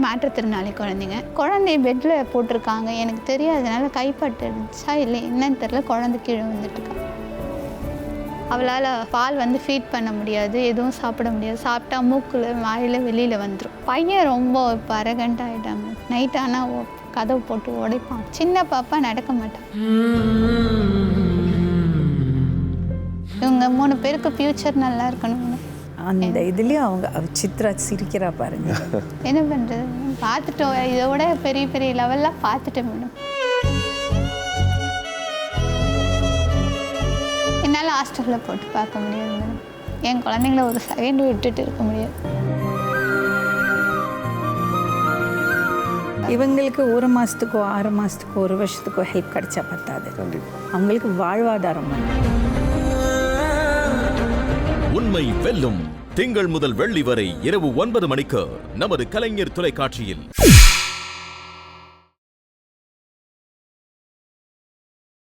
மாற்றுத்திறனாளி குழந்தைய பெட்டில் போட்டிருக்காங்க. எனக்கு தெரியாதனால கைப்பட்டுருச்சா இல்லை என்னன்னு தெரியல, குழந்தை கீழே வந்துட்டுருக்கா. அவளால் பால் ஃபீட் பண்ண முடியாது, எதுவும் சாப்பிட முடியாது. சாப்பிட்டா மூக்கில் வாயில் வெளியில் வந்துடும். பையன் ரொம்ப இப்போ அரகண்ட் ஆகிட்டாங்க. நைட் ஆனால் கதவு போட்டு உடைப்பான். சின்ன பாப்பா நடக்க மாட்டான். இவங்க 3 பேருக்கு ஃப்யூச்சர் நல்லா இருக்கணும். அந்த இதுலேயும் அவங்க சித்ரா சிரிக்கிறா பாருங்க. என்ன பண்ணுறது, பார்த்துட்டோம். இதோட பெரிய பெரிய லெவல்லாம் பார்த்துட்டேன் மேடம். என்னால் ஹாஸ்டலில் போட்டு பார்க்க முடியாது மேடம். என் குழந்தைங்கள ஒரு செகண்ட் விட்டுட்டு இருக்க முடியாது. இவங்களுக்கு 1 மாதத்துக்கோ 6 மாதத்துக்கோ 1 வருஷத்துக்கோ ஹெல்ப் கிடைச்சா பத்தாது. அவங்களுக்கு வாழ்வாதாரம். உண்மை வெல்லும். திங்கள் முதல் வெள்ளி வரை இரவு 9 மணிக்கு நமது கலைஞர் தொலைக்காட்சியில்.